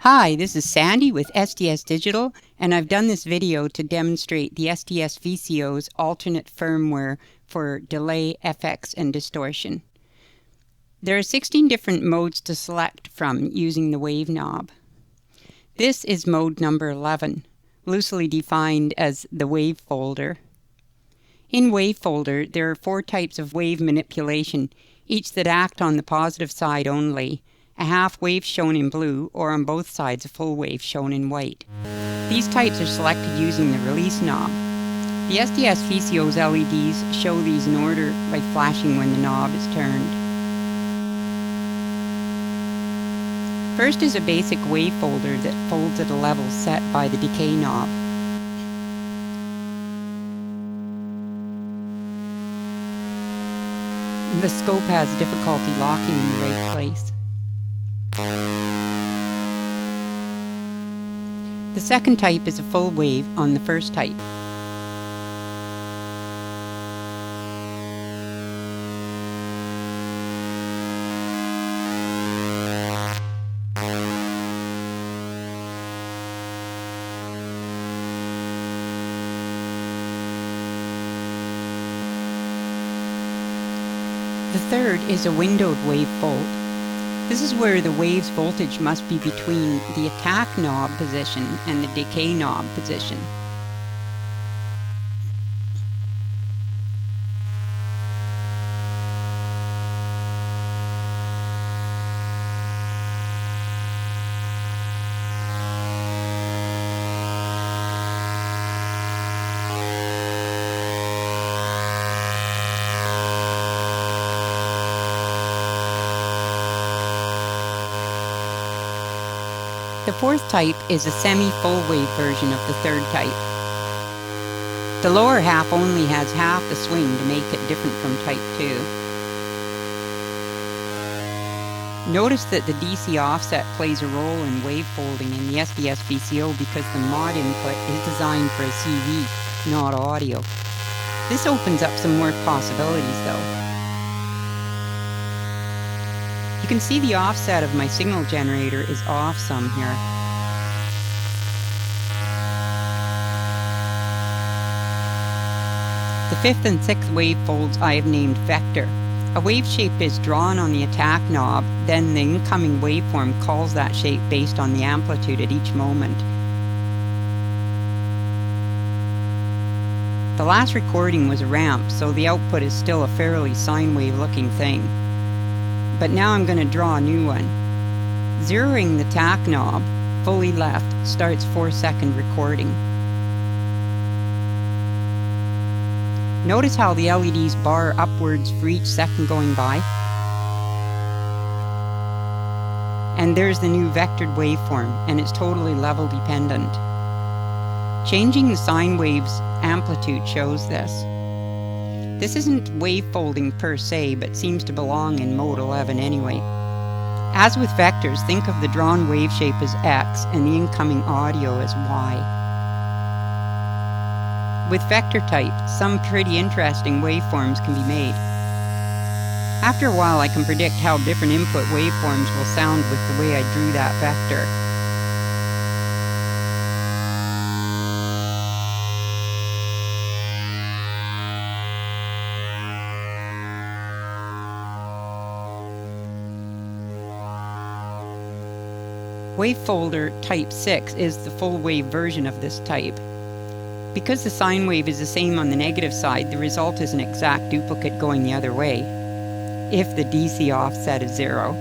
Hi, this is Sandy with SDS Digital, and I've done this video to demonstrate the SDS VCO's alternate firmware for delay, FX, and distortion. There are 16 different modes to select from using the wave knob. This is mode number 11, loosely defined as the wave folder. In WaveFolder, there are 4 types of wave manipulation, each that act on the positive side only. A half wave shown in blue, or on both sides a full wave shown in white. These types are selected using the release knob. The SDS VCO's LEDs show these in order by flashing when the knob is turned. First is a basic wave folder that folds at a level set by the decay knob. The scope has difficulty locking in the right place. The second type is a full wave on the first type. The third is a windowed wavefold. This is where the wave's voltage must be between the attack knob position and the decay knob position. The fourth type is a semi-full wave version of the third type. The lower half only has half the swing to make it different from type 2. Notice that the DC offset plays a role in wave folding in the SDS VCO because the mod input is designed for a CV, not audio. This opens up some more possibilities though. You can see the offset of my signal generator is off some here. The fifth and sixth wavefolds I have named vector. A wave shape is drawn on the attack knob, then the incoming waveform calls that shape based on the amplitude at each moment. The last recording was a ramp, so the output is still a fairly sine wave looking thing. But now I'm going to draw a new one. Zeroing the attack knob, fully left, starts 4-second recording. Notice how the LEDs bar upwards for each second going by. And there's the new vectored waveform, and it's totally level dependent. Changing the sine wave's amplitude shows this. This isn't wave folding per se, but seems to belong in mode 11 anyway. As with vectors, think of the drawn wave shape as X and the incoming audio as Y. With vector type, some pretty interesting waveforms can be made. After a while I can predict how different input waveforms will sound with the way I drew that vector. WaveFolder Type 6 is the full wave version of this type. Because the sine wave is the same on the negative side, the result is an exact duplicate going the other way, if the DC offset is 0.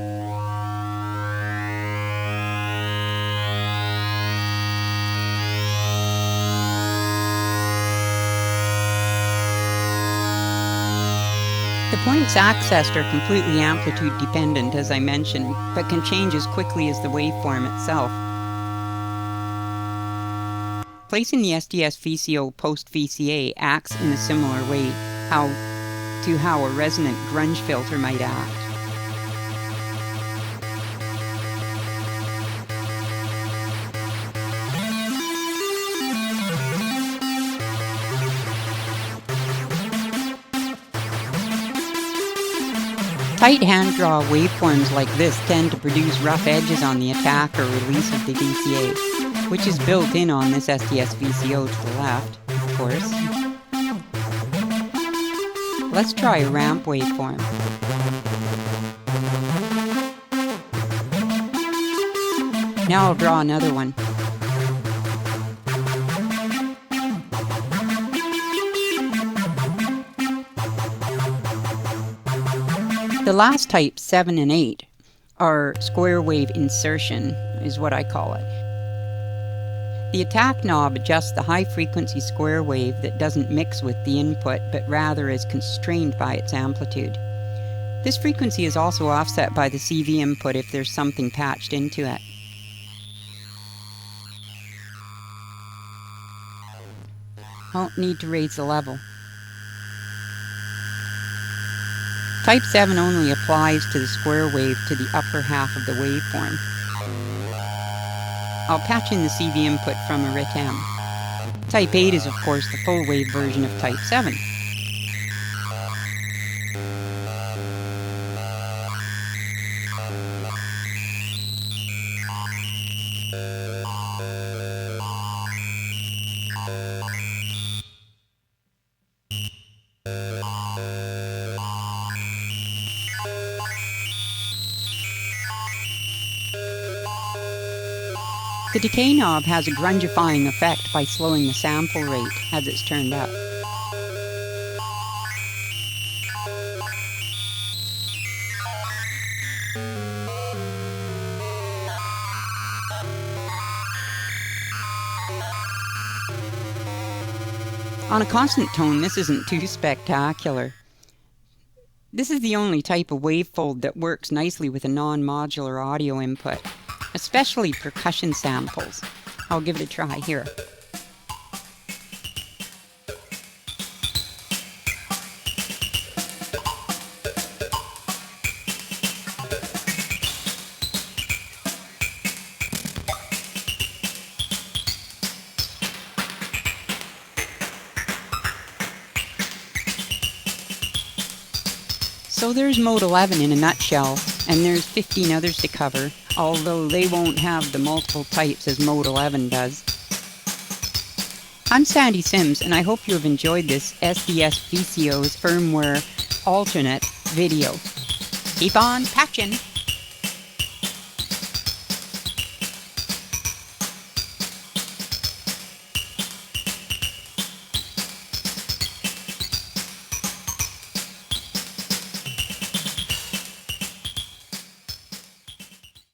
The points accessed are completely amplitude dependent, as I mentioned, but can change as quickly as the waveform itself. Placing the SDS VCO post-VCA acts in a similar way to how a resonant grunge filter might act. Tight hand-draw waveforms like this tend to produce rough edges on the attack or release of the VCA, which is built in on this SDS VCO to the left, of course. Let's try a ramp waveform. Now I'll draw another one. The last types, 7 and 8, are square wave insertion, is what I call it. The attack knob adjusts the high frequency square wave that doesn't mix with the input, but rather is constrained by its amplitude. This frequency is also offset by the CV input if there's something patched into it. Won't need to raise the level. Type 7 only applies to the square wave to the upper half of the waveform. I'll patch in the CV input from a RIT-M. Type 8 is of course the full wave version of Type 7. The decay knob has a grungifying effect by slowing the sample rate as it's turned up. On a constant tone, this isn't too spectacular. This is the only type of WaveFold that works nicely with a non-modular audio input, especially percussion samples. I'll give it a try here. So there's mode 11 in a nutshell, and there's 15 others to cover, although they won't have the multiple types as mode 11 does. I'm Sandy Sims, and I hope you have enjoyed this SDS VCO's firmware alternate video. Keep on patching!